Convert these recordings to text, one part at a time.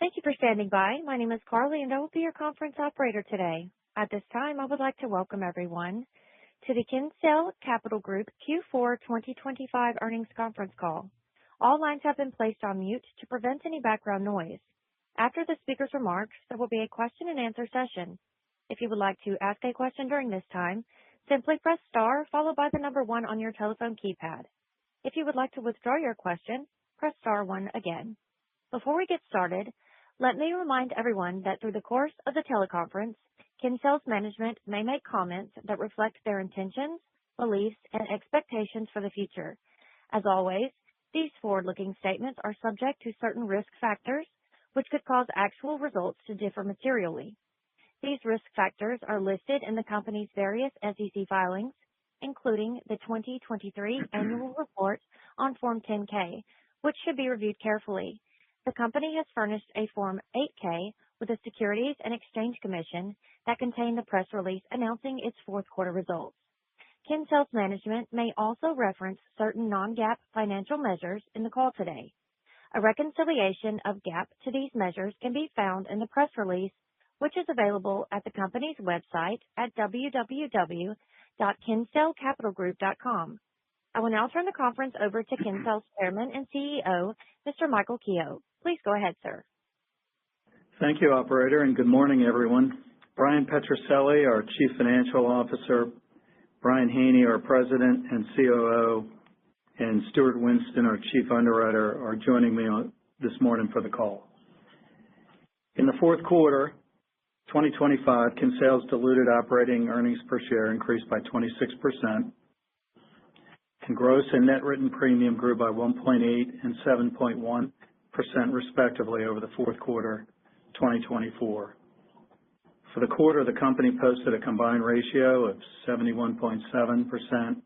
Thank you for standing by. My name is Carly, and I will be your conference operator today. At this time, I would like to welcome everyone to the Kinsale Capital Group Q4 2025 earnings conference call. All lines have been placed on mute to prevent any background noise. After the speaker's remarks, there will be a question-and-answer session. If you would like to ask a question during this time, simply press star followed by the number 1 on your telephone keypad. If you would like to withdraw your question, press star 1 again. Before we get started, let me remind everyone that through the course of the teleconference, Kinsale's management may make comments that reflect their intentions, beliefs, and expectations for the future. As always, these forward-looking statements are subject to certain risk factors, which could cause actual results to differ materially. These risk factors are listed in the company's various SEC filings, including the 2023 annual report on Form 10-K, which should be reviewed carefully. The company has furnished a Form 8-K with the Securities and Exchange Commission that contain the press release announcing its fourth quarter results. Kinsale's management may also reference certain non-GAAP financial measures in the call today. A reconciliation of GAAP to these measures can be found in the press release, which is available at the company's website at www.kinsalecapitalgroup.com. I will now turn the conference over to Kinsale's Chairman and CEO, Mr. Michael Kehoe. Please go ahead, sir. Thank you, Operator, and good morning, everyone. Brian Petrucelli, our Chief Financial Officer, Brian Haney, our President and COO, and Stuart Winston, our Chief Underwriter, are joining me this morning for the call. In the fourth quarter, 2025, Kinsale's diluted operating earnings per share increased by 26%, and gross and net written premium grew by 1.8% and 7.1% respectively over the fourth quarter 2024. For the quarter, the company posted a combined ratio of 71.7%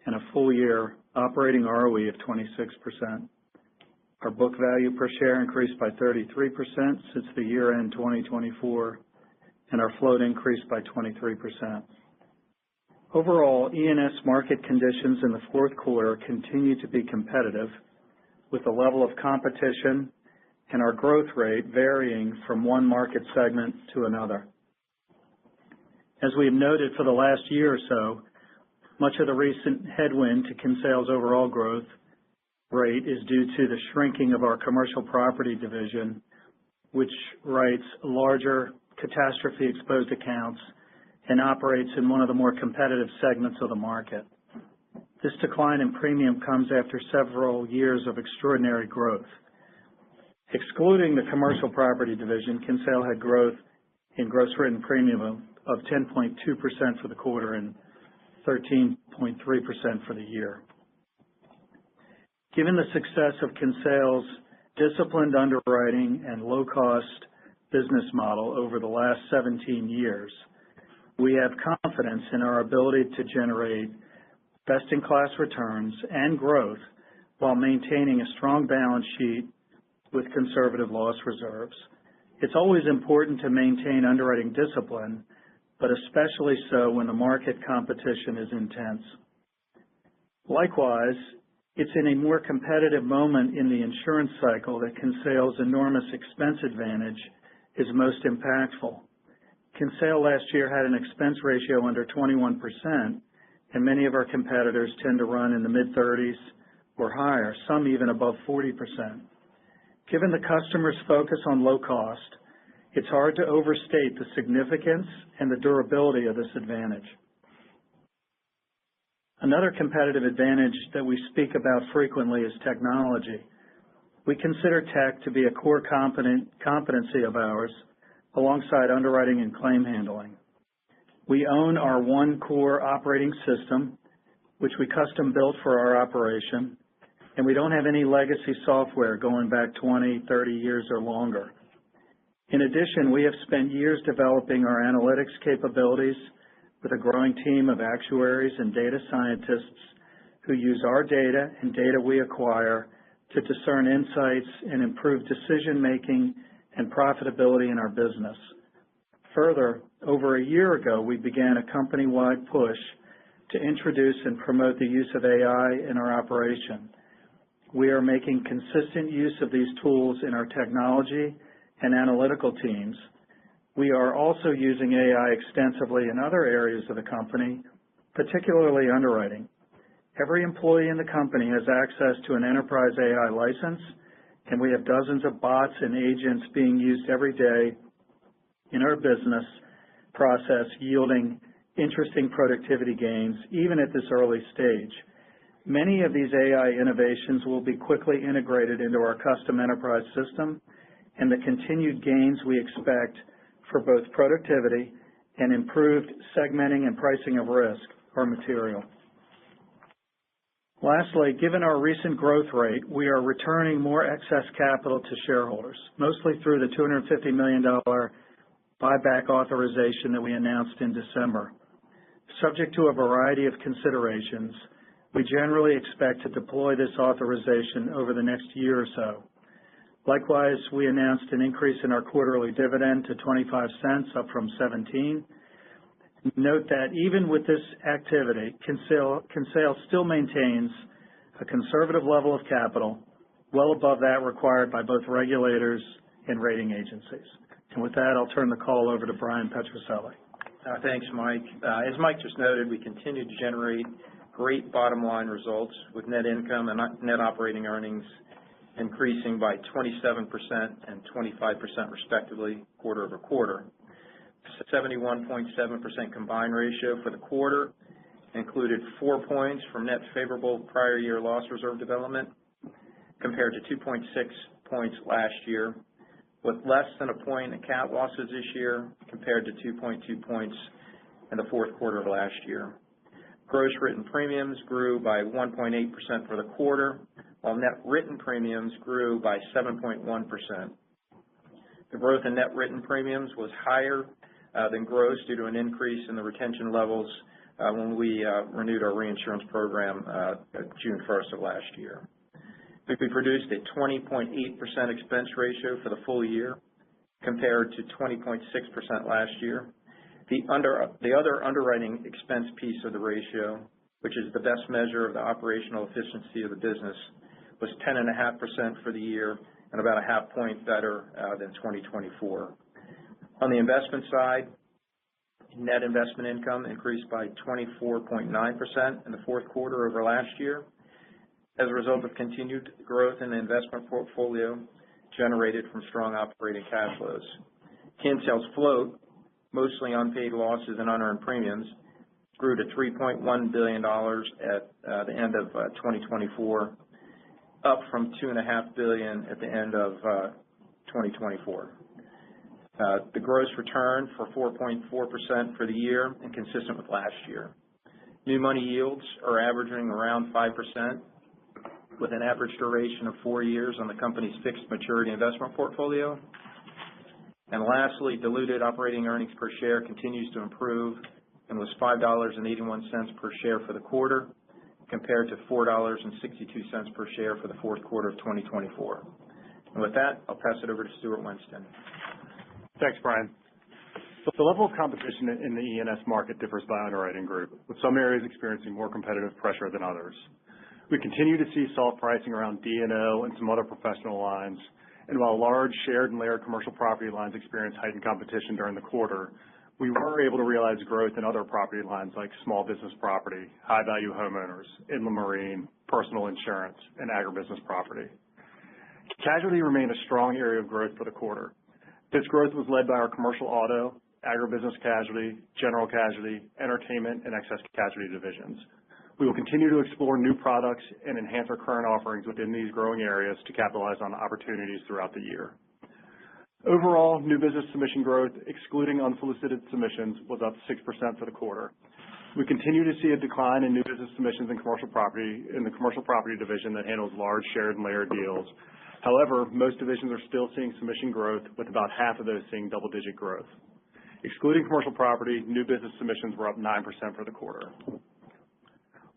and a full-year operating ROE of 26%. Our book value per share increased by 33% since the year-end 2024, and our float increased by 23%. Overall, E&S market conditions in the fourth quarter continue to be competitive, with the level of competition and our growth rate varying from one market segment to another. As we have noted for the last year or so, much of the recent headwind to Kinsale's overall growth rate is due to the shrinking of our commercial property division, which writes larger catastrophe-exposed accounts and operates in one of the more competitive segments of the market. This decline in premium comes after several years of extraordinary growth. Excluding the commercial property division, Kinsale had growth in gross written premium of 10.2% for the quarter and 13.3% for the year. Given the success of Kinsale's disciplined underwriting and low-cost business model over the last 17 years, we have confidence in our ability to generate best-in-class returns and growth while maintaining a strong balance sheet with conservative loss reserves. It's always important to maintain underwriting discipline, but especially so when the market competition is intense. Likewise, it's in a more competitive moment in the insurance cycle that Kinsale's enormous expense advantage is most impactful. Kinsale last year had an expense ratio under 21%, and many of our competitors tend to run in the mid-30s or higher, some even above 40%. Given the customer's focus on low cost, it's hard to overstate the significance and the durability of this advantage. Another competitive advantage that we speak about frequently is technology. We consider tech to be a core competency of ours, alongside underwriting and claim handling. We own our one core operating system, which we custom built for our operation, and we don't have any legacy software going back 20, 30 years or longer. In addition, we have spent years developing our analytics capabilities with a growing team of actuaries and data scientists who use our data and data we acquire to discern insights and improve decision-making and profitability in our business. Further, over a year ago, we began a company-wide push to introduce and promote the use of AI in our operation. We are making consistent use of these tools in our technology and analytical teams. We are also using AI extensively in other areas of the company, particularly underwriting. Every employee in the company has access to an enterprise AI license, and we have dozens of bots and agents being used every day in our business process, yielding interesting productivity gains, even at this early stage. Many of these AI innovations will be quickly integrated into our custom enterprise system, and the continued gains we expect for both productivity and improved segmenting and pricing of risk are material. Lastly, given our recent growth rate, we are returning more excess capital to shareholders, mostly through the $250 million buyback authorization that we announced in December. Subject to a variety of considerations, we generally expect to deploy this authorization over the next year or so. Likewise, we announced an increase in our quarterly dividend to 25 cents, up from 17. Note that even with this activity, Kinsale still maintains a conservative level of capital, well above that required by both regulators and rating agencies. And with that, I'll turn the call over to Brian Petrucelli. Thanks, Mike. As Mike just noted, we continue to generate great bottom line results with net income and net operating earnings increasing by 27% and 25% respectively quarter over quarter. 71.7% combined ratio for the quarter included 4 points from net favorable prior year loss reserve development compared to 2.6 points last year, with less than a point in cat losses this year compared to 2.2 points in the fourth quarter of last year. Gross written premiums grew by 1.8% for the quarter, while net written premiums grew by 7.1%. The growth in net written premiums was higher than gross due to an increase in the retention levels when we renewed our reinsurance program June 1st of last year. We produced a 20.8% expense ratio for the full year compared to 20.6% last year. The other underwriting expense piece of the ratio, which is the best measure of the operational efficiency of the business, was 10.5% for the year and about a half point better than 2024. On the investment side, net investment income increased by 24.9% in the fourth quarter over last year as a result of continued growth in the investment portfolio generated from strong operating cash flows. Kinsale's float, mostly unpaid losses and unearned premiums, grew to $3.1 billion at the end of 2024, up from $2.5 billion at the end of 2024. The gross return for 4.4% for the year and consistent with last year. New money yields are averaging around 5% with an average duration of 4 years on the company's fixed maturity investment portfolio. And lastly, diluted operating earnings per share continues to improve and was $5.81 per share for the quarter compared to $4.62 per share for the fourth quarter of 2024. And with that, I'll pass it over to Stuart Winston. Thanks, Brian. The level of competition in the E&S market differs by underwriting group, with some areas experiencing more competitive pressure than others. We continue to see soft pricing around D&O and some other professional lines, and while large shared and layered commercial property lines experienced heightened competition during the quarter, we were able to realize growth in other property lines like small business property, high-value homeowners, inland marine, personal insurance, and agribusiness property. Casualty remained a strong area of growth for the quarter. This growth was led by our commercial auto, agribusiness casualty, general casualty, entertainment, and excess casualty divisions. We will continue to explore new products and enhance our current offerings within these growing areas to capitalize on opportunities throughout the year. Overall, new business submission growth, excluding unsolicited submissions, was up 6% for the quarter. We continue to see a decline in new business submissions in commercial property in the commercial property division that handles large shared and layered deals. However, most divisions are still seeing submission growth, with about half of those seeing double-digit growth. Excluding commercial property, new business submissions were up 9% for the quarter.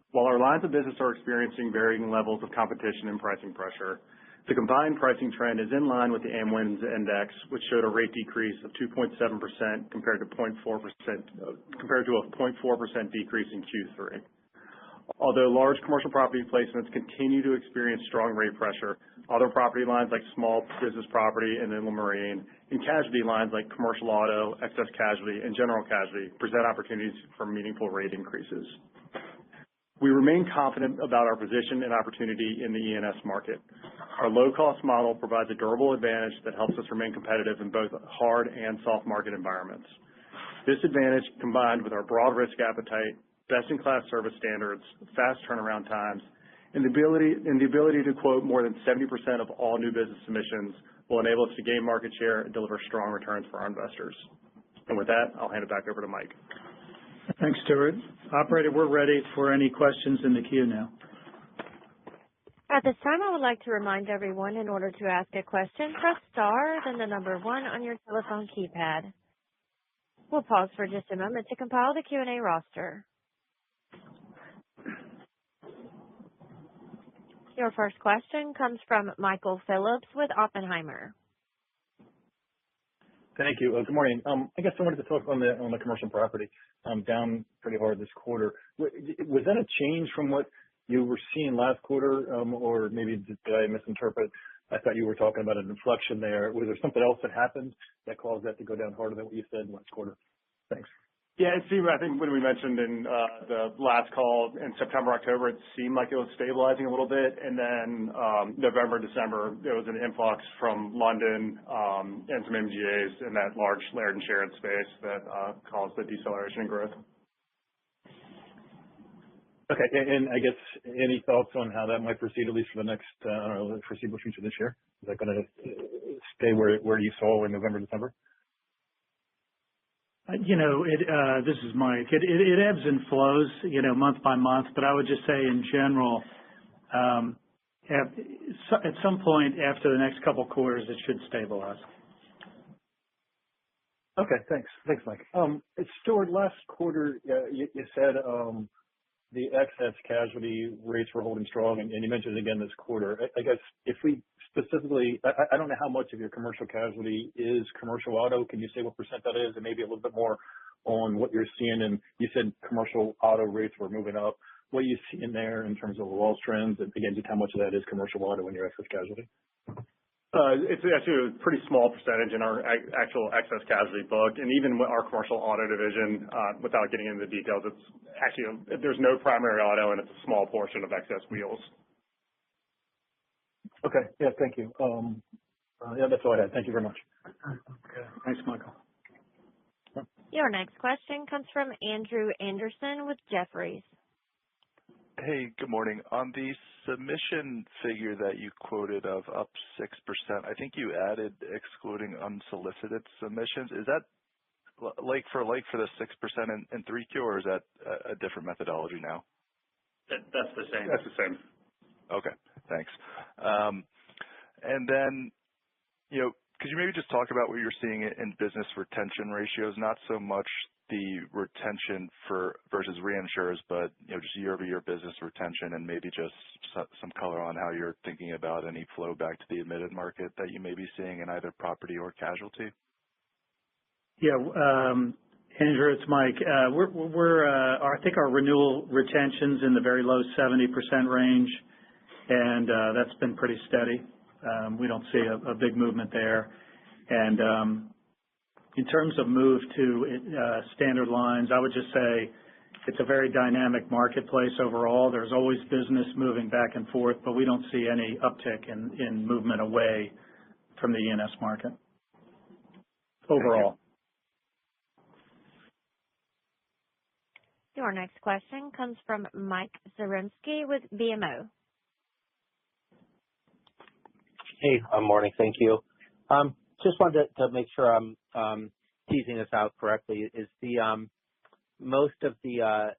While our lines of business are experiencing varying levels of competition and pricing pressure, the combined pricing trend is in line with the AmWINS index, which showed a rate decrease of 2.7% compared to a 0.4% decrease in Q3. Although large commercial property placements continue to experience strong rate pressure, other property lines like small business property and inland marine, and casualty lines like commercial auto, excess casualty, and general casualty present opportunities for meaningful rate increases. We remain confident about our position and opportunity in the E&S market. Our low-cost model provides a durable advantage that helps us remain competitive in both hard and soft market environments. This advantage, combined with our broad risk appetite, best-in-class service standards, fast turnaround times, and the ability to quote more than 70% of all new business submissions, will enable us to gain market share and deliver strong returns for our investors. And with that, I'll hand it back over to Mike. Thanks, Stuart. Operator, we're ready for any questions in the queue now. At this time, I would like to remind everyone, in order to ask a question, press star, then the number 1 on your telephone keypad. We'll pause for just a moment to compile the Q&A roster. Your first question comes from Michael Phillips with Oppenheimer. Thank you. Good morning. I guess I wanted to talk on the commercial property, down pretty hard this quarter. Was that a change from what you were seeing last quarter, or maybe did I misinterpret? I thought you were talking about an inflection there. Was there something else that happened that caused that to go down harder than what you said last quarter? Thanks. Yeah, it seemed, I think when we mentioned in the last call in September, October, it seemed like it was stabilizing a little bit. And then November, December, there was an influx from London and some MGAs in that large layered insurance space that caused the deceleration in growth. Okay. And I guess any thoughts on how that might proceed, at least for the next, foreseeable future this year? Is that going to stay where you saw in November, December? This is Mike. It ebbs and flows, month by month, but I would just say in general, at some point after the next couple quarters, it should stabilize. Okay, thanks. Thanks, Mike. Stuart, last quarter, you said the excess casualty rates were holding strong, and you mentioned it again this quarter. I guess if we specifically, I don't know how much of your commercial casualty is commercial auto. Can you say what percent that is, and maybe a little bit more on what you're seeing? And you said commercial auto rates were moving up. What are you seeing there in terms of loss trends? And again, just how much of that is commercial auto in your excess casualty? It's actually a pretty small percentage in our actual excess casualty book, and even with our commercial auto division, without getting into the details, it's actually there's no primary auto, and it's a small portion of excess wheels. Okay. Yeah. Thank you. Yeah, that's all I had. Thank you very much. Okay. Thanks, Michael. Your next question comes from Andrew Andersen with Jefferies. Hey, good morning. On the submission figure that you quoted of up 6%, I think you added excluding unsolicited submissions. Is that like for the 6% in 3Q, or is that a different methodology now? That's the same. That's the same. Okay, thanks. And then, could you maybe just talk about what you're seeing in business retention ratios, not so much the retention versus reinsurers, but just year-over-year business retention, and maybe just some color on how you're thinking about any flow back to the admitted market that you may be seeing in either property or casualty? Yeah, Andrew, it's Mike. I think our renewal retention's in the very low 70% range, and that's been pretty steady. We don't see a big movement there. And in terms of move to standard lines, I would just say it's a very dynamic marketplace overall. There's always business moving back and forth, but we don't see any uptick in movement away from the E&S market overall. Your next question comes from Mike Zaremski with BMO. Hey, morning. Thank you. Just wanted to make sure I'm teasing this out correctly. Is the most of the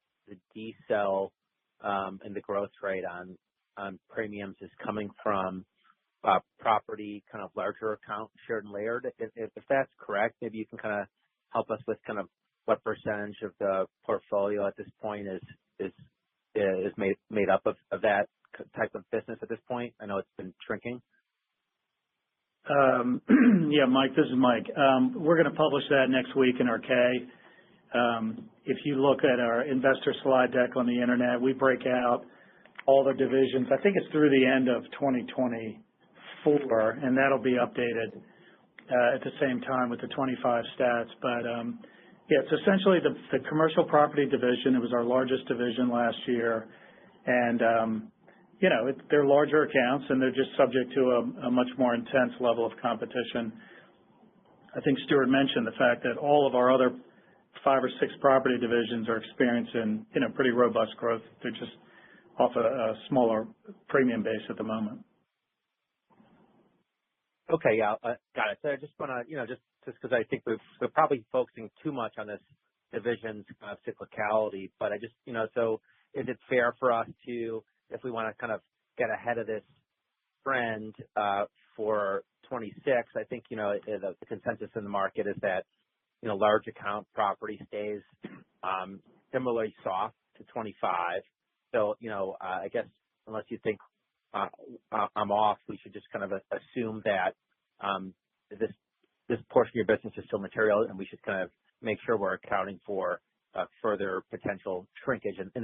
decel and the growth rate on premiums is coming from property, kind of larger account, shared and layered? If that's correct, maybe you can kind of help us with kind of what percentage of the portfolio at this point is made up of that type of business at this point. I know it's been shrinking. Yeah, Mike, this is Mike. We're going to publish that next week in our K. If you look at our investor slide deck on the internet, we break out all the divisions. I think it's through the end of 2024. 4, and that'll be updated at the same time with the 25 stats. But yeah, it's essentially the commercial property division. It was our largest division last year, and they're larger accounts, and they're just subject to a much more intense level of competition. I think Stuart mentioned the fact that all of our other 5 or 6 property divisions are experiencing pretty robust growth. They're just off a smaller premium base at the moment. Okay, yeah, got it. So I just want to, just because I think we're probably focusing too much on this division's cyclicality, but I just, so is it fair for us to, if we want to kind of get ahead of this trend for 26, I think, the consensus in the market is that, large account property stays similarly soft to 25. So, I guess unless you think I'm off, we should just kind of assume that this portion of your business is still material, and we should kind of make sure we're accounting for further potential shrinkage in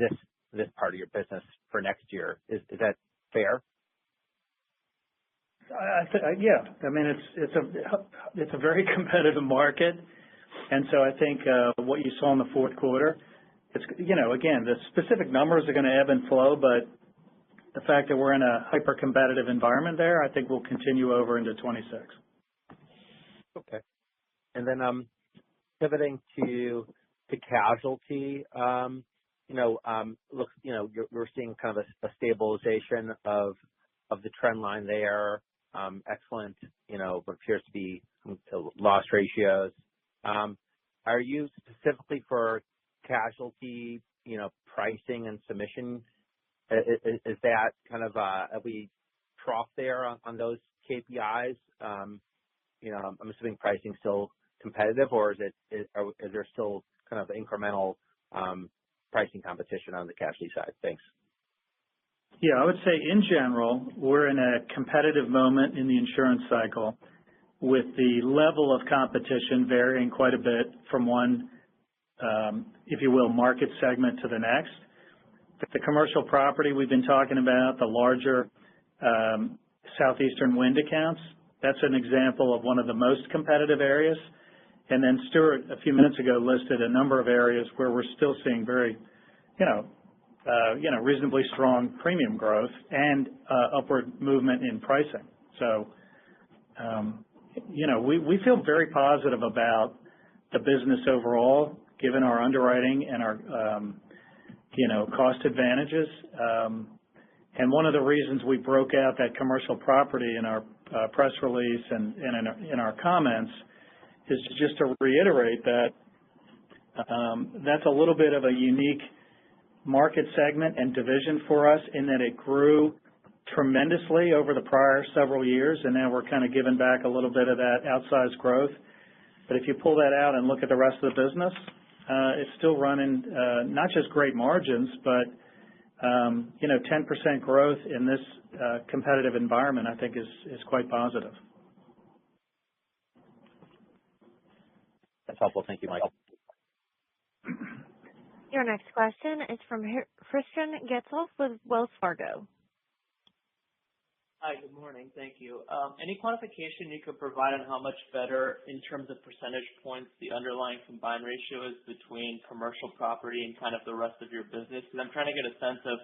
this part of your business for next year. Is that fair? Yeah. I mean, it's a very competitive market, and so I think what you saw in the fourth quarter, it's again, the specific numbers are going to ebb and flow, but the fact that we're in a hyper-competitive environment there, I think will continue over into 26. Okay. And then pivoting to casualty, looks, you're seeing kind of a stabilization of the trend line there. Excellent, what appears to be loss ratios. Are you specifically for casualty, pricing and submission? Is that kind of are we trough there on those KPIs? I'm assuming pricing still competitive, or is there still kind of incremental pricing competition on the casualty side? Thanks. Yeah, I would say in general, we're in a competitive moment in the insurance cycle with the level of competition varying quite a bit from one, if you will, market segment to the next. The commercial property we've been talking about, the larger southeastern wind accounts, that's an example of one of the most competitive areas. And then Stuart, a few minutes ago, listed a number of areas where we're still seeing very, reasonably strong premium growth and upward movement in pricing. So, we feel very positive about the business overall, given our underwriting and our, cost advantages. And one of the reasons we broke out that commercial property in our press release and in our comments is just to reiterate that that's a little bit of a unique market segment and division for us in that it grew tremendously over the prior several years, and now we're kind of giving back a little bit of that outsized growth. But if you pull that out and look at the rest of the business, it's still running not just great margins, but 10% growth in this competitive environment, I think, is quite positive. That's helpful. Thank you, Michael. Your next question is from Christian Getzoff with Wells Fargo. Hi, good morning. Thank you. Any quantification you could provide on how much better in terms of percentage points the underlying combined ratio is between commercial property and kind of the rest of your business? Because I'm trying to get a sense of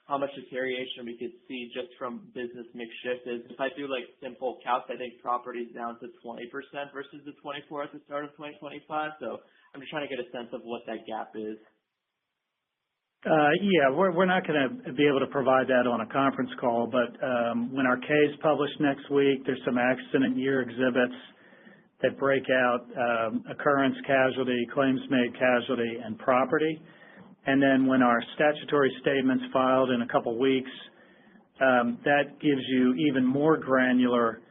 how much deterioration we could see just from business mix shift. If I do like simple calcs, I think property is down to 20% versus the 24 at the start of 2025. So I'm just trying to get a sense of what that gap is. Yeah, we're not going to be able to provide that on a conference call, but when our K is published next week, there's some accident year exhibits that break out occurrence casualty, claims made casualty, and property. And then when our statutory statement's filed in a couple weeks, that gives you even more granular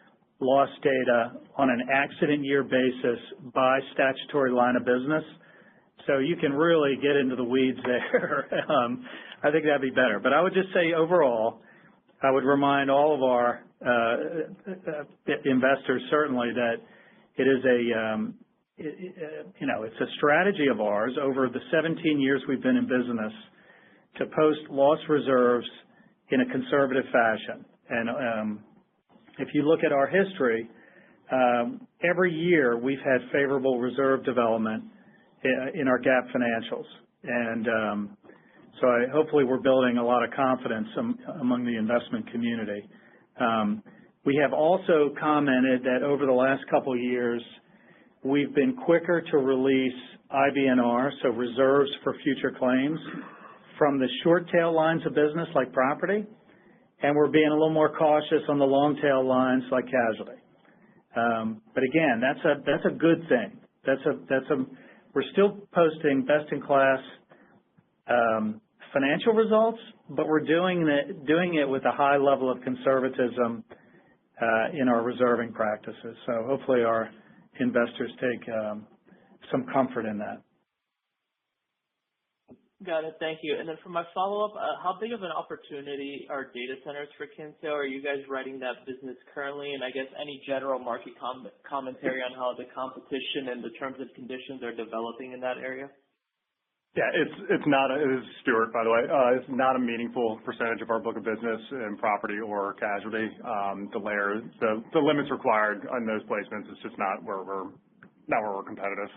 loss data on an accident year basis by statutory line of business. So you can really get into the weeds there. I think that'd be better. But I would just say overall, I would remind all of our investors certainly that it is it's a strategy of ours over the 17 years we've been in business to post loss reserves in a conservative fashion. And if you look at our history, every year we've had favorable reserve development in our GAAP financials. And so hopefully we're building a lot of confidence among the investment community. We have also commented that over the last couple of years, we've been quicker to release IBNR, so reserves for future claims, from the short tail lines of business like property, and we're being a little more cautious on the long tail lines like casualty. But again, that's a good thing. We're still posting best in class financial results, but we're doing it with a high level of conservatism in our reserving practices. So hopefully our investors take some comfort in that. Got it. Thank you. And then for my follow-up, how big of an opportunity are data centers for Kinsale? Are you guys writing that business currently? And I guess any general market commentary on how the competition and the terms and conditions are developing in that area? Yeah, it's not. This is Stuart, by the way. It's not a meaningful percentage of our book of business in property or casualty. The limits required on those placements is just not where we're competitive.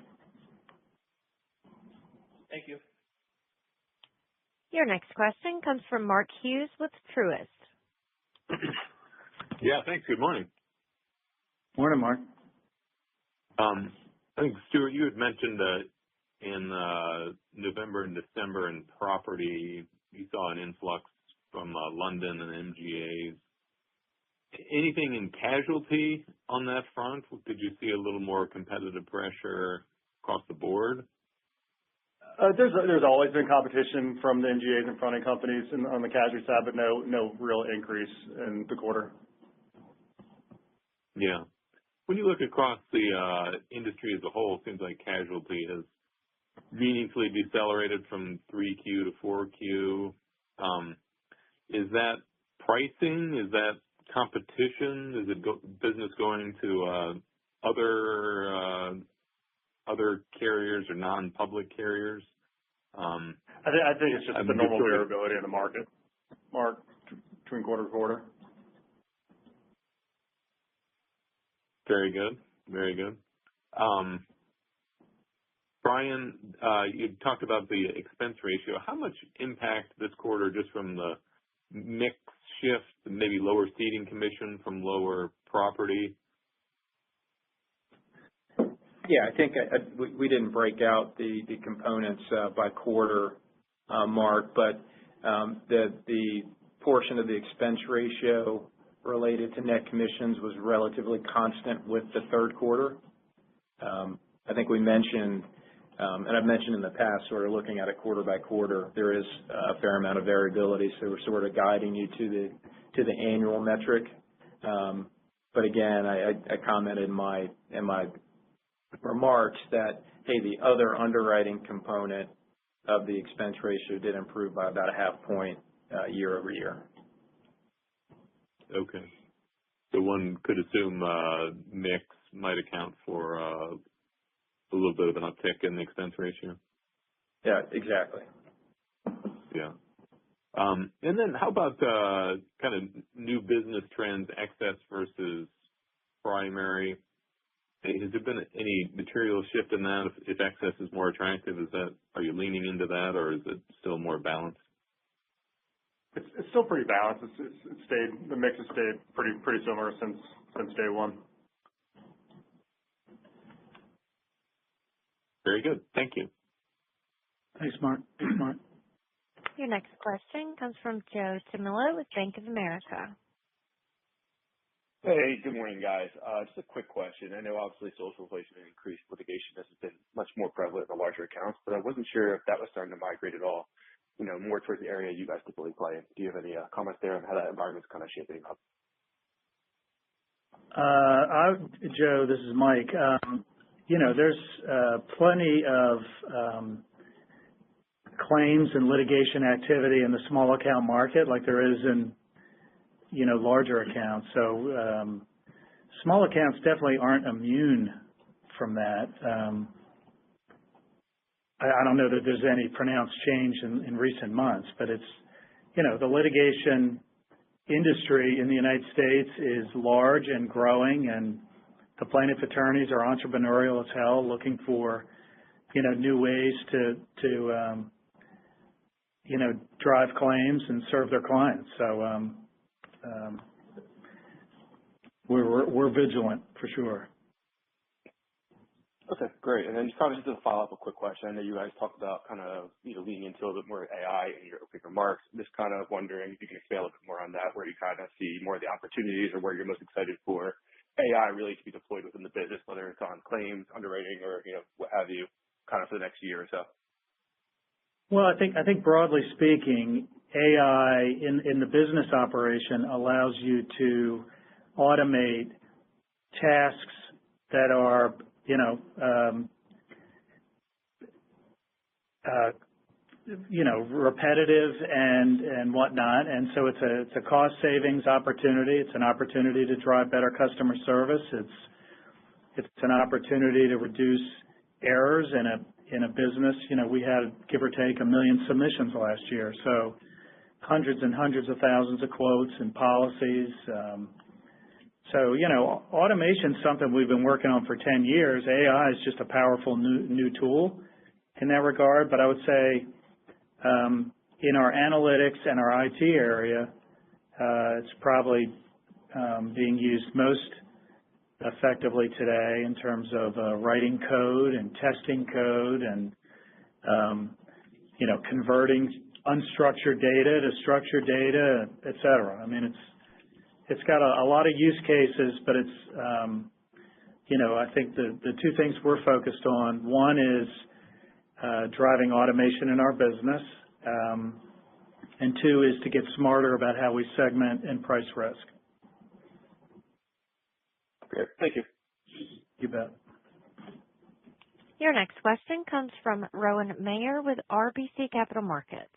Thank you. Your next question comes from Mark Hughes with Truist. Yeah, thanks. Good morning. Morning, Mark. I think, Stuart, you had mentioned that in November and December in property, you saw an influx from London and MGAs. Anything in casualty on that front? Did you see a little more competitive pressure across the board? There's always been competition from the MGAs and fronting companies on the casualty side, but no real increase in the quarter. Yeah. When you look across the industry as a whole, it seems like casualty has meaningfully decelerated from 3Q to 4Q. Is that pricing? Is that competition? Is it business going to other carriers or non-public carriers? I think it's just the normal variability in the market, Mark, between quarter to quarter. Very good. Very good. Brian, you talked about the expense ratio. How much impact this quarter just from the mix shift, maybe lower ceding commission from lower property? Yeah, I think we didn't break out the components by quarter, Mark, but the portion of the expense ratio related to net commissions was relatively constant with the third quarter. I think we mentioned, and I've mentioned in the past, sort of looking at it quarter by quarter, there is a fair amount of variability, so we're sort of guiding you to the annual metric. But again, I commented in my remarks that, hey, the other underwriting component of the expense ratio did improve by about a half point year over year. Okay. So one could assume mix might account for a little bit of an uptick in the expense ratio? Yeah, exactly. Yeah. And then how about kind of new business trends, excess versus primary? Has there been any material shift in that? If excess is more attractive, are you leaning into that, or is it still more balanced? It's still pretty balanced. The mix has stayed pretty similar since day one. Very good. Thank you. Thanks, Mark. Your next question comes from Joe Tamillo with Bank of America. Hey, good morning, guys. Just a quick question. I know obviously social inflation and increased litigation has been much more prevalent in the larger accounts, but I wasn't sure if that was starting to migrate at all, more towards the area you guys typically play in. Do you have any comments there on how that environment's kind of shaping up? Joe, this is Mike. There's plenty of claims and litigation activity in the small account market like there is in larger accounts. So small accounts definitely aren't immune from that. I don't know that there's any pronounced change in recent months, but it's, the litigation industry in the United States is large and growing, and the plaintiff attorneys are entrepreneurial as hell, looking for, new ways to drive claims and serve their clients. So we're vigilant for sure. Okay, great. And then just probably just to follow up a quick question. I know you guys talked about kind of, leaning into a little bit more AI in your opening remarks. Just kind of wondering if you can expand a little bit more on that, where you kind of see more of the opportunities or where you're most excited for AI really to be deployed within the business, whether it's on claims, underwriting, or, what have you, kind of for the next year or so. Well, I think broadly speaking, AI in the business operation allows you to automate tasks that are repetitive and whatnot. And so it's a cost savings opportunity. It's an opportunity to drive better customer service. It's an opportunity to reduce errors in a business. We had, give or take, 1 million submissions last year. So hundreds and hundreds of thousands of quotes and policies. So, automation is something we've been working on for 10 years. AI is just a powerful new tool in that regard. But I would say in our analytics and our IT area, it's probably being used most effectively today in terms of writing code and testing code and, converting unstructured data to structured data, et cetera. I mean, it's got a lot of use cases, but it's, I think the two things we're focused on, one is driving automation in our business, and two is to get smarter about how we segment and price risk. Great. Thank you. You bet. Your next question comes from Rowan Mayer with RBC Capital Markets.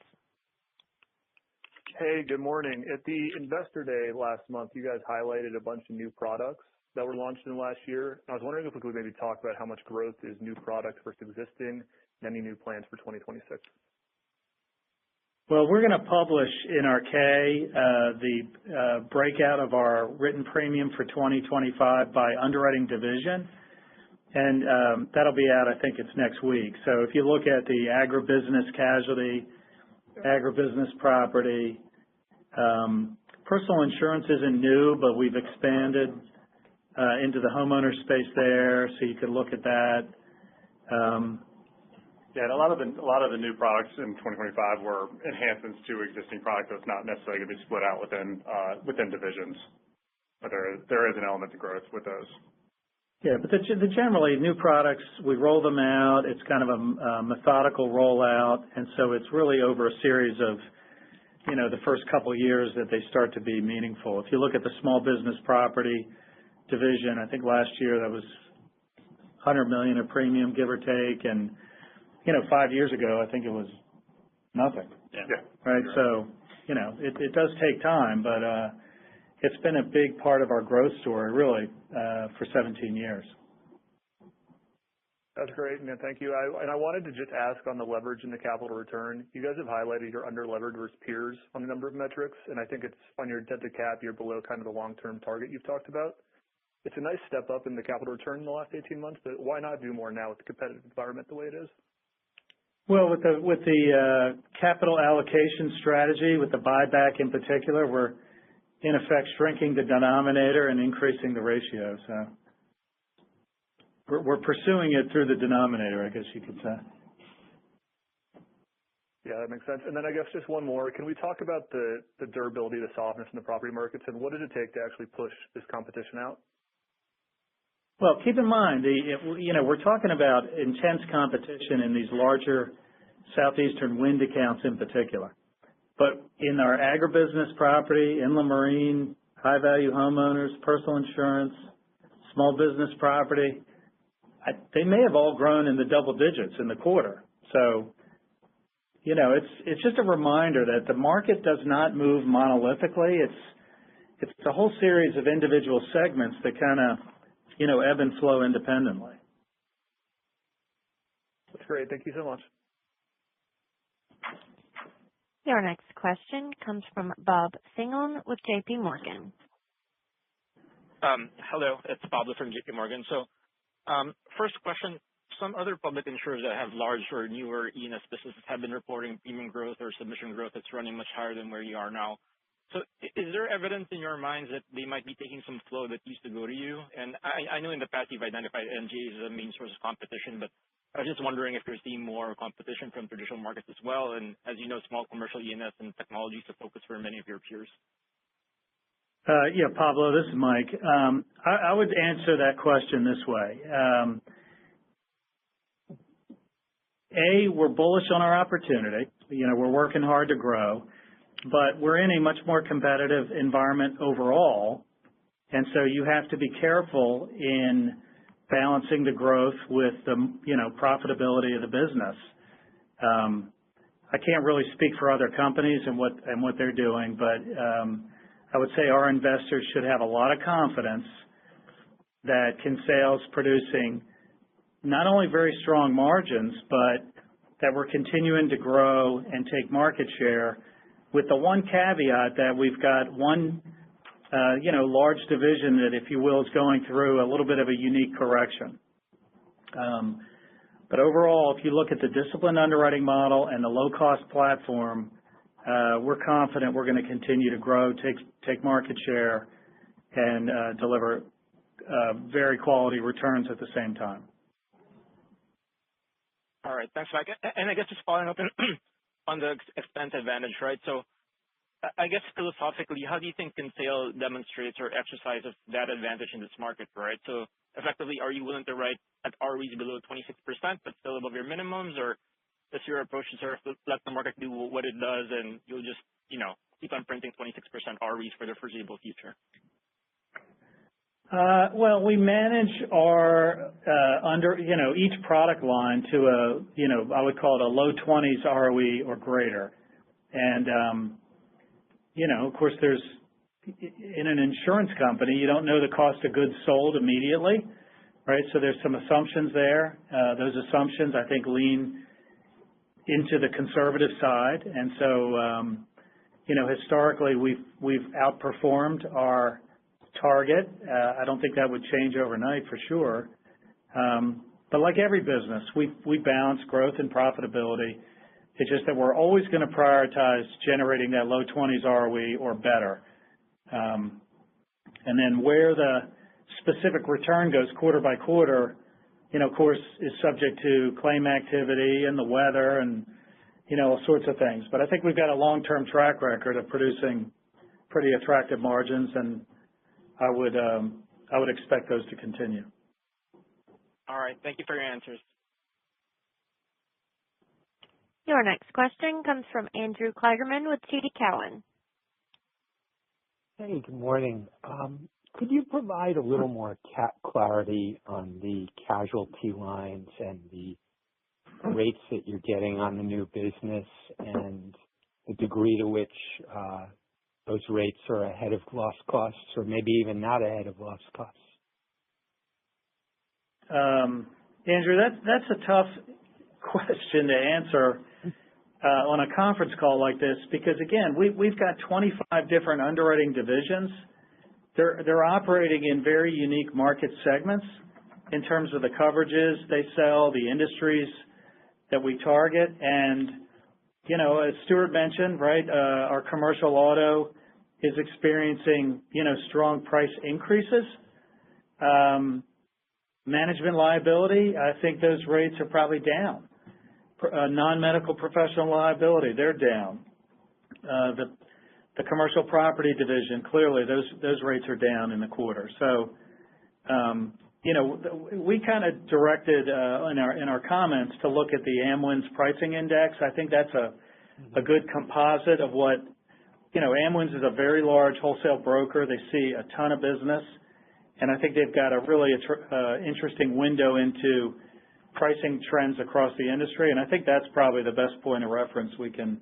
Hey, good morning. At the Investor Day last month, you guys highlighted a bunch of new products that were launched in the last year. I was wondering if we could maybe talk about how much growth is new products versus existing and any new plans for 2026. Well, we're going to publish in our K the breakout of our written premium for 2025 by underwriting division, and that'll be out, I think it's next week. So if you look at the agribusiness casualty, agribusiness property, personal insurance isn't new, but we've expanded into the homeowner space there, so you could look at that. And a lot of the new products in 2025 were enhancements to existing products, so it's not necessarily going to be split out within divisions. But there is an element to growth with those. Yeah, but generally new products, we roll them out. It's kind of a methodical rollout, and so it's really over a series of, the first couple of years that they start to be meaningful. If you look at the small business property division, I think last year that was $100 million of premium, give or take, and 5 years ago I think it was nothing. Yeah. Right. So it does take time, but it's been a big part of our growth story really for 17 years. That's great, man. Thank you. I wanted to just ask on the leverage and the capital return. You guys have highlighted you're under-levered versus peers on a number of metrics, and I think it's on your debt to cap, you're below kind of the long-term target you've talked about. It's a nice step up in the capital return in the last 18 months, but why not do more now with the competitive environment the way it is? Well, with the capital allocation strategy, with the buyback in particular, we're in effect shrinking the denominator and increasing the ratio. So we're pursuing it through the denominator, I guess you could say. Yeah, that makes sense. And then I guess just one more. Can we talk about the durability, the softness in the property markets, and what did it take to actually push this competition out? Well, keep in mind, we're talking about intense competition in these larger southeastern wind accounts in particular. But in our agribusiness property, inland marine, high-value homeowners, personal insurance, small business property, they may have all grown in the double digits in the quarter. So, it's just a reminder that the market does not move monolithically. It's a whole series of individual segments that kind of ebb and flow independently. That's great. Thank you so much. Your next question comes from Bob Singham with JP Morgan. Hello, it's Pablo from JP Morgan. First question, some other public insurers that have large or newer E&S businesses have been reporting premium growth or submission growth that's running much higher than where you are now. So is there evidence in your minds that they might be taking some flow that used to go to you? And I know in the past you've identified MGAs as a main source of competition, but I was just wondering if you're seeing more competition from traditional markets as well. And as you know, small commercial E&S and technology is a focus for many of your peers. Yeah, Pablo, this is Mike. I would answer that question this way. We're bullish on our opportunity. We're working hard to grow, but we're in a much more competitive environment overall. And so you have to be careful in balancing the growth with the, profitability of the business. I can't really speak for other companies and what they're doing, but I would say our investors should have a lot of confidence that Kinsale's producing not only very strong margins, but that we're continuing to grow and take market share, with the one caveat that we've got one, large division that, if you will, is going through a little bit of a unique correction. But overall, if you look at the disciplined underwriting model and the low-cost platform, we're confident we're going to continue to grow, take market share, and deliver very quality returns at the same time. All right. Thanks, Mike. And I guess just following up on the expense advantage, right? So I guess philosophically, how do you think Kinsale demonstrates or exercises that advantage in this market, right? So effectively, are you willing to write at ROEs below 26% but still above your minimums, or does your approach to sort of let the market do what it does and you'll just, keep on printing 26% ROEs for the foreseeable future? Well, we manage our each product line to a, I would call it a low 20s ROE or greater. And, of course, in an insurance company, you don't know the cost of goods sold immediately, right? So there's some assumptions there. Those assumptions, I think, lean into the conservative side. And so, historically, we've outperformed our target. I don't think that would change overnight for sure. But like every business, we balance growth and profitability. It's just that we're always going to prioritize generating that low 20s ROE or better. And then where the specific return goes quarter by quarter, of course, is subject to claim activity and the weather and, all sorts of things. But I think we've got a long-term track record of producing pretty attractive margins, and I would expect those to continue. All right. Thank you for your answers. Your next question comes from Andrew Kligerman with TD Cowen. Hey, good morning. Could you provide a little more clarity on the casualty lines and the rates that you're getting on the new business and the degree to which those rates are ahead of loss costs or maybe even not ahead of loss costs? Andrew, that's a tough question to answer on a conference call like this because, again, we've got 25 different underwriting divisions. They're operating in very unique market segments in terms of the coverages they sell, the industries that we target. And, as Stuart mentioned, right, our commercial auto is experiencing, strong price increases. Management liability, I think those rates are probably down. Non-medical professional liability, they're down. The commercial property division, clearly those rates are down in the quarter. So, we kind of directed in our comments to look at the Amwins pricing index. I think that's a good composite of what, Amwins is a very large wholesale broker. They see a ton of business, and I think they've got a really interesting window into pricing trends across the industry, and I think that's probably the best point of reference we can,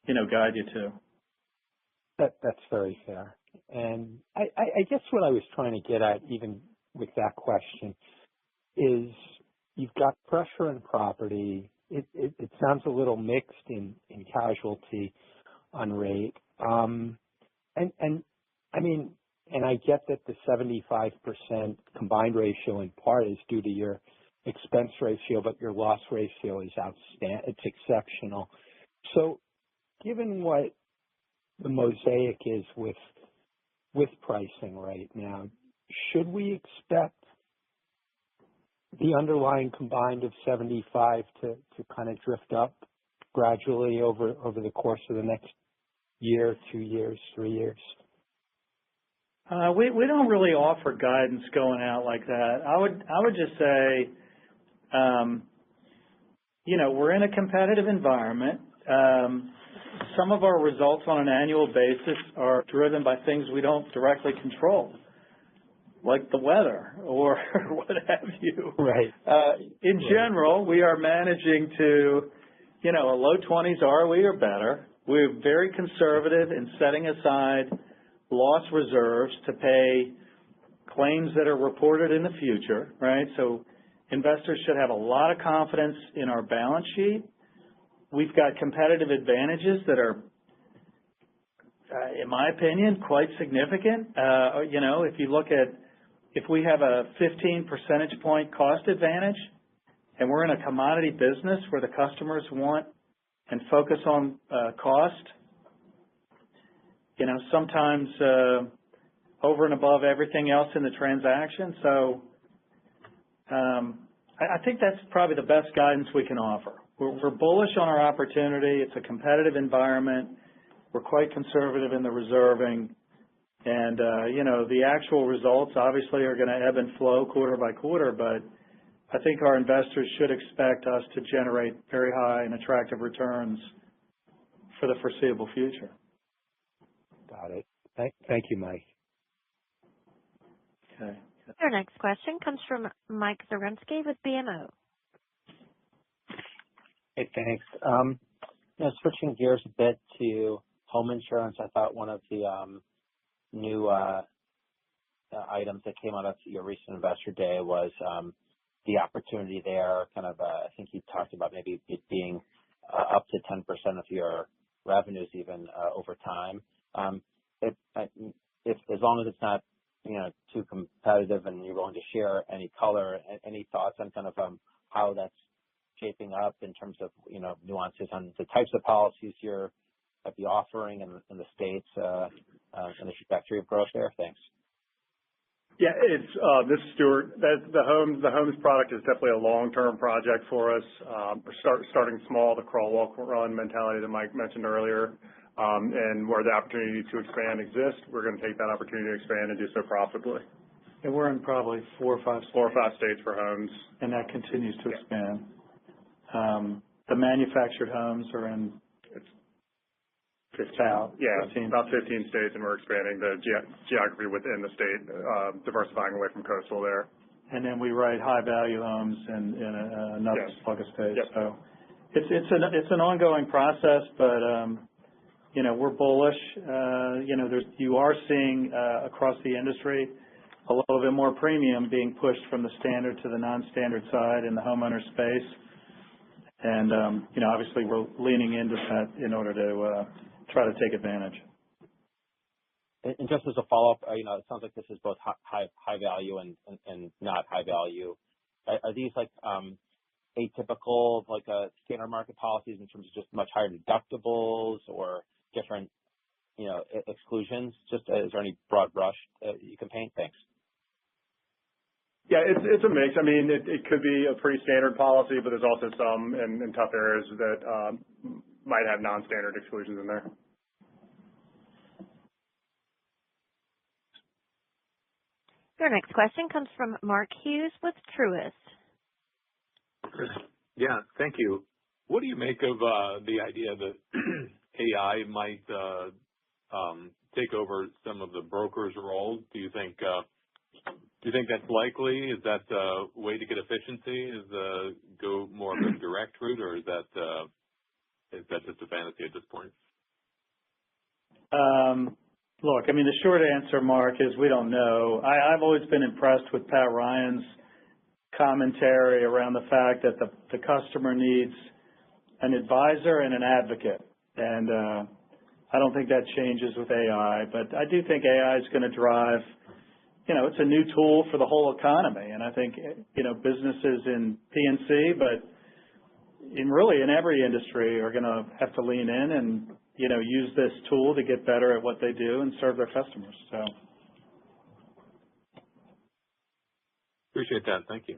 guide you to. That's very fair. And I guess what I was trying to get at, even with that question, is you've got pressure in property, it sounds a little mixed in casualty on rate. And I mean, and I get that the 75% combined ratio in part is due to your expense ratio, but your loss ratio is outstanding. It's exceptional. So given what the mosaic is with pricing right now, should we expect the underlying combined of 75 to kind of drift up gradually over the course of the next year, 2 years, 3 years? We don't really offer guidance going out like that. I would just say, we're in a competitive environment. Some of our results on an annual basis are driven by things we don't directly control, like the weather or what have you. Right. In general, we are managing to, a low 20s ROE or better. We're very conservative in setting aside loss reserves to pay claims that are reported in the future, right? So investors should have a lot of confidence in our balance sheet. We've got competitive advantages that are, in my opinion, quite significant. If you look at, if we have a 15 percentage point cost advantage and we're in a commodity business where the customers want and focus on cost, sometimes over and above everything else in the transaction. So I think that's probably the best guidance we can offer. We're bullish on our opportunity. It's a competitive environment. We're quite conservative in the reserving. And, the actual results obviously are going to ebb and flow quarter by quarter, but I think our investors should expect us to generate very high and attractive returns for the foreseeable future. Got it. Thank you, Mike. Okay. Our next question comes from Mike Zaremski with BMO. Hey, thanks. Switching gears a bit to home insurance, I thought one of the new items that came out of your recent Investor Day was the opportunity there. Kind of, I think you talked about maybe it being up to 10% of your revenues even over time. If as long as it's not too competitive and you're willing to share any color, any thoughts on kind of how that's shaping up in terms of nuances on the types of policies you're at the offering in the states and the trajectory of growth there? Thanks. Yeah, this is Stuart. The homes product is definitely a long-term project for us. We're starting small, the crawl, walk, run mentality that Mike mentioned earlier. And where the opportunity to expand exists, we're going to take that opportunity to expand and do so profitably. And we're in probably 4 or 5 states for homes. And that continues to expand. The manufactured homes are in 15. 15. About 15 states, and we're expanding the geography within the state, diversifying away from coastal there. And then we write high value homes in another slug of states. Yep. So it's an ongoing process, but we're bullish. You are seeing across the industry a little bit more premium being pushed from the standard to the non-standard side in the homeowner space. And obviously we're leaning into that in order to try to take advantage. And just as a follow-up, it sounds like this is both high value and not high value. Are these like atypical, like standard market policies in terms of just much higher deductibles or different, exclusions? Just is there any broad brush you can paint? Thanks. Yeah, it's a mix. I mean, it could be a pretty standard policy, but there's also some in tough areas that might have non-standard exclusions in there. Your next question comes from Mark Hughes with Truist. Yeah, thank you. What do you make of the idea that AI might take over some of the brokers' roles? Do you think that's likely? Is that a way to get efficiency? Is go more of a direct route, or is that just a fantasy at this point? Look, I mean, the short answer, Mark, is we don't know. I've always been impressed with Pat Ryan's commentary around the fact that the customer needs an advisor and an advocate. And I don't think that changes with AI, but I do think AI is going to drive, it's a new tool for the whole economy. And I think, businesses in P&C, but in every industry are going to have to lean in and, use this tool to get better at what they do and serve their customers. So. Appreciate that. Thank you.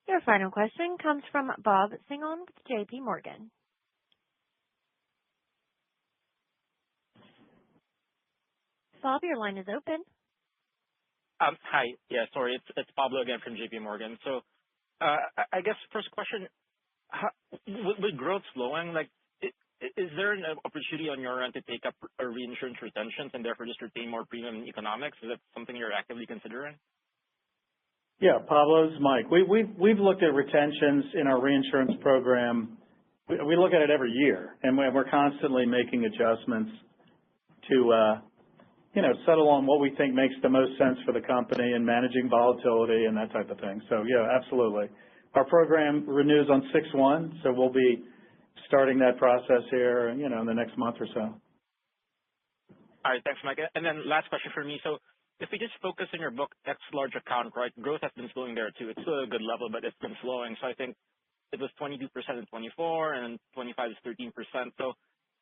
Your final question comes from Bob Singon with J.P. Morgan. Bob, your line is open. Hi. Yeah, sorry. It's Pablo again from J.P. Morgan. So I guess first question, with growth slowing, is there an opportunity on your end to take up a reinsurance retentions and therefore just retain more premium economics? Is that something you're actively considering? Yeah, Pablo, this is Mike. We've looked at retentions in our reinsurance program. We look at it every year, and we're constantly making adjustments to settle on what we think makes the most sense for the company and managing volatility and that type of thing. So, yeah, absolutely. Our program renews on 6/1, so we'll be starting that process here, in the next month or so. All right. Thanks, Mike. And then last question for me. So if we just focus on your book, X large account, right, growth has been slowing there too. It's still a good level, but it's been slowing. So I think it was 22% in 24 and 25 is 13%. So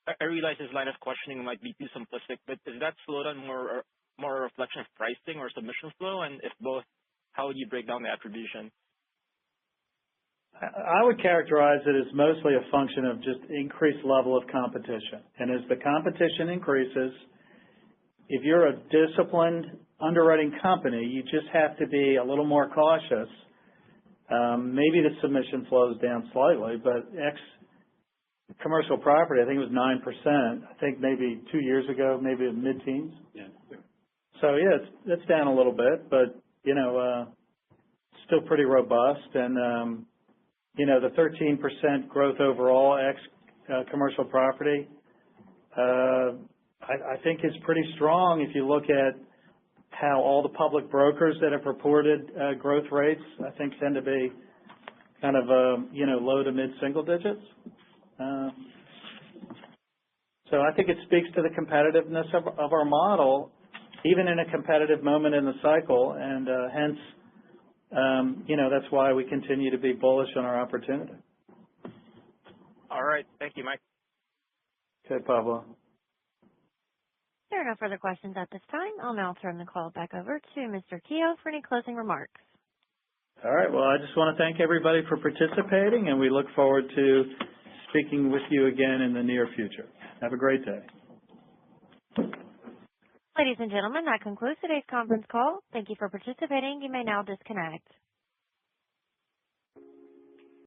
I realize this line of questioning might be too simplistic, but is that slowdown more a reflection of pricing or submission flow? And if both, how would you break down the attribution? I would characterize it as mostly a function of just increased level of competition. And as the competition increases, if you're a disciplined underwriting company, you just have to be a little more cautious. Maybe the submission flows down slightly, but commercial property, I think it was 9%. I think maybe 2 years ago, maybe mid-teens. Yeah. So, yeah, it's down a little bit, but, still pretty robust. And, the 13% growth overall, commercial property, I think is pretty strong if you look at how all the public brokers that have reported growth rates, I think tend to be kind of, low to mid-single digits. So I think it speaks to the competitiveness of our model, even in a competitive moment in the cycle, and hence, that's why we continue to be bullish on our opportunity. All right. Thank you, Mike. Okay, Pablo. There are no further questions at this time. I'll now turn the call back over to Mr. Kehoe for any closing remarks. All right. Well, I just want to thank everybody for participating, and we look forward to speaking with you again in the near future. Have a great day. Ladies and gentlemen, that concludes today's conference call. Thank you for participating. You may now disconnect.